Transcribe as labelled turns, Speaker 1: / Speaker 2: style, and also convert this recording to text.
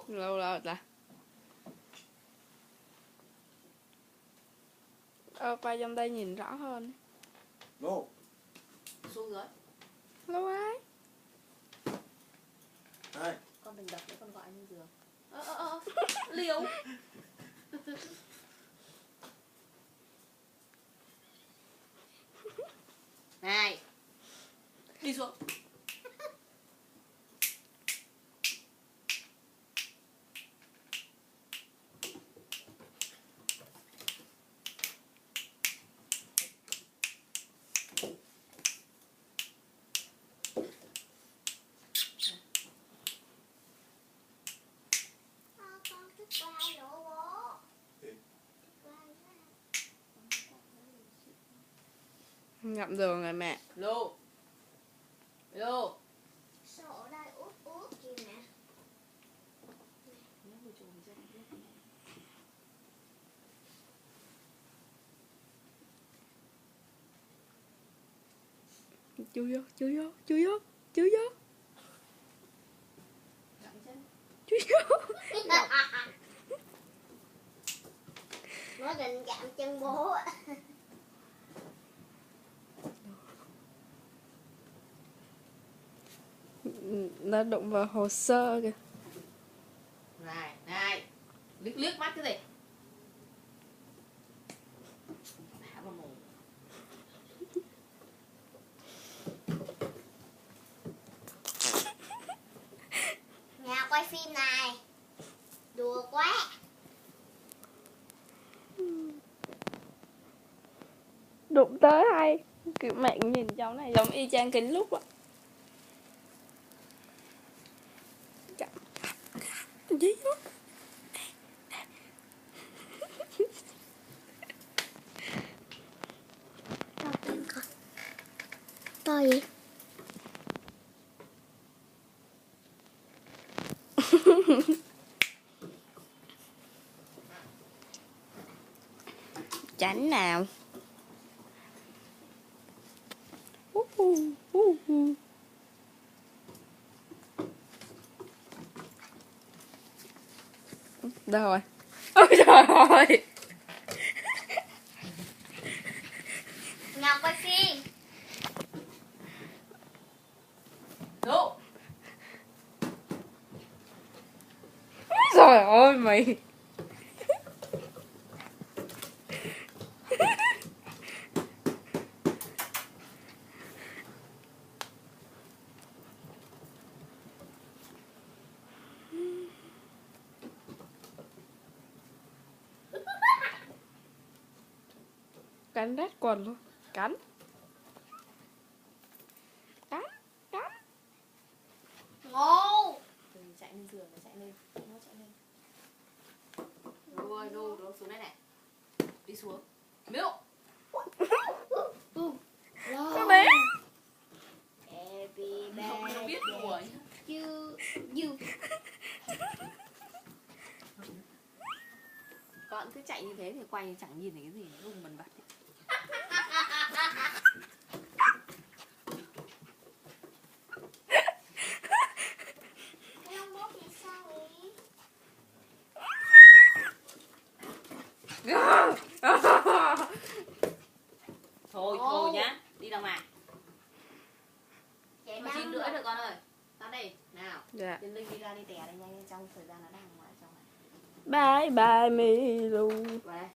Speaker 1: Lâu lâu ta. Quay trong đây nhìn rõ hơn.
Speaker 2: Lô.
Speaker 3: Xuống dưới.
Speaker 1: Lâu ai?
Speaker 2: Đây.
Speaker 3: Con đừng đập nữa, con gọi anh lên giường. Liều. Này. Đi xuống.
Speaker 1: Ngậm đường rồi mẹ.
Speaker 3: Lô. Lô.
Speaker 4: Sổ đây út út kìa mẹ.
Speaker 1: Chui vô, chui vô, chui vô, chui vô. Chui vô.
Speaker 4: Nó định chạm chân bố.
Speaker 1: Nó đụng vào hồ sơ kìa.
Speaker 3: Này, này. Liếc liếc mắt cái gì? Thả vào mồm.
Speaker 4: Nhà quay phim này. Đùa quá.
Speaker 1: Đụng tới hay. Kiểu mẹ nhìn cháu này giống y chang kính lúc á. Gì đó?
Speaker 4: To tên con. To gì?
Speaker 1: Tránh nào. Đâu rồi? Ôi trời ơi.
Speaker 4: Nhà quay phim.
Speaker 3: Lô.
Speaker 1: Trời ơi mày. Cắn rát quần luôn. Cắn. Cắn. Cắn.
Speaker 4: Ngô.
Speaker 3: Chạy lên giường, nó chạy lên. Nó chạy lên. Rồi, rồi, xuống đây này. Đi xuống. Miêu.
Speaker 1: Sao bé?
Speaker 4: Happy
Speaker 3: Nó biết đùa nhá.
Speaker 4: you.
Speaker 3: Con cứ chạy như thế thì quay chẳng nhìn thấy cái gì, rung bần bật. Thôi, thôi nhá. Đi đâu mà.
Speaker 4: Chạy
Speaker 3: Mà 9:30 rồi con ơi. Ra đây, nào.
Speaker 1: Dạ.
Speaker 3: Tiến Linh đi ra đi tè đây nhanh, trong thời gian nó đang ngoài trong này.
Speaker 1: Bye bye Milu.
Speaker 3: Vào đây.